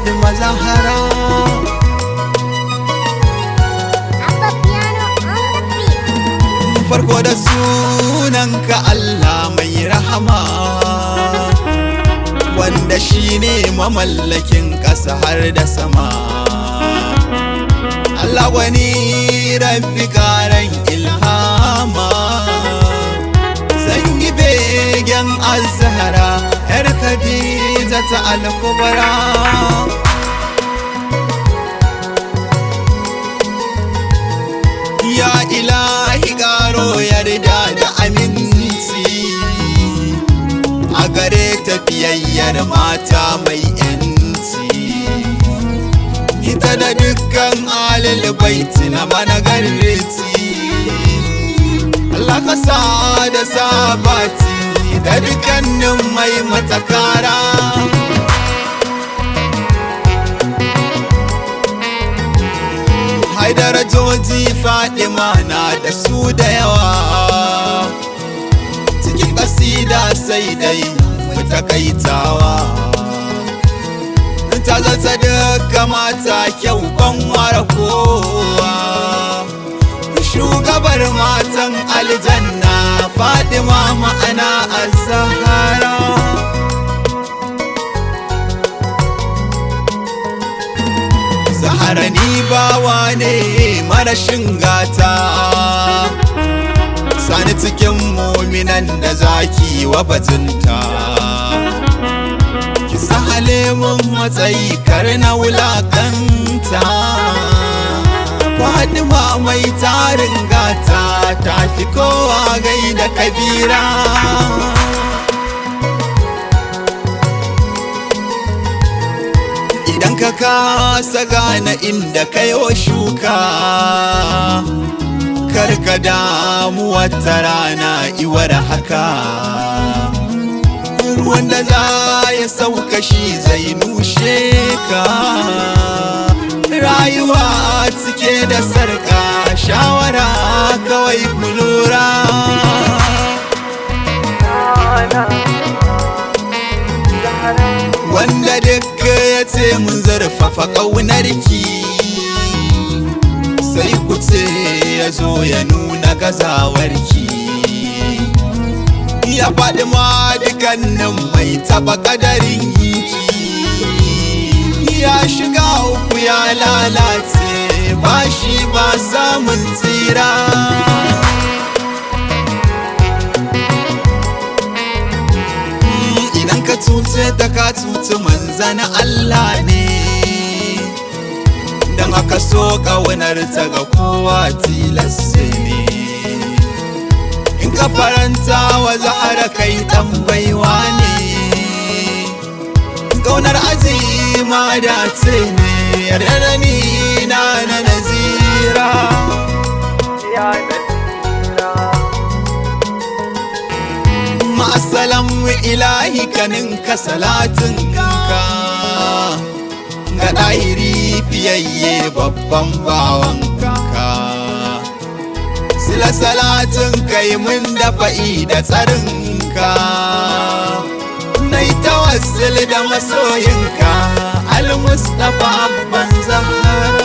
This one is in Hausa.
Fatima Zahara. Farko da sunanka Allah mai rahama, wanda shine mamallakin ƙasa har da sama. Allah wani rabbi karan ilhama, zan yi begen Az-Zahra yar Khadija ta Al-Kubra. Ya ilahi ƙaro yarda da aminci a gare tafiyayyar mata mai yanci, ita da dukkan alil baiti na managarci. Allah ka sa da sabati da dukkanin mai matakara. Hai darajoji Fatima na da su da yawa, cikin ƙasida sai dai mu takaitawa. Ta zata duka mata kyau ban ware kowa, shugabar matan aljanna Fatima ma'ana Az-Zahra. Zahra ni bawa ne marashin gata, sani cikin muminan da zaki wa batunta. Ki sahale mun matsayi kar na wulakanta, Fatima mai tarin gata ta fi kowa gaida kabira. Idan ka kasa gane inda kayo shuka, kar ka damu wata rana iwar haka. Ruwan da za ya sauka shi zai nushe ka, rayuwa cike da sarka, shawara kawai ku lura. Wanda duk ya ce mun zarfafa ƙaunarki, sai ku ce ya zo ya nuna gazawarki. Ya faɗi ma dukannin mai taɓa ƙadarin ki, ya shiga uku ya lalace, ba shi ba samun tsira. Idan ka cuce ta ka cuci manzan Allah ne, don aka so ƙaunar ta ga kowa tilas ne. In ka faranta wa Zahra kai ɗan baiwa ne, ƙaunar azima dace ne, yarda da ni na Nazira. Ma'asalamu ilahi kaninka salatinka ga ɗahiri fiyayye babban bawanka. Sila salatin kai mun dafa'i da tsarinka, nai tawassul da masoyinka Al-Mustafa abban Zahra.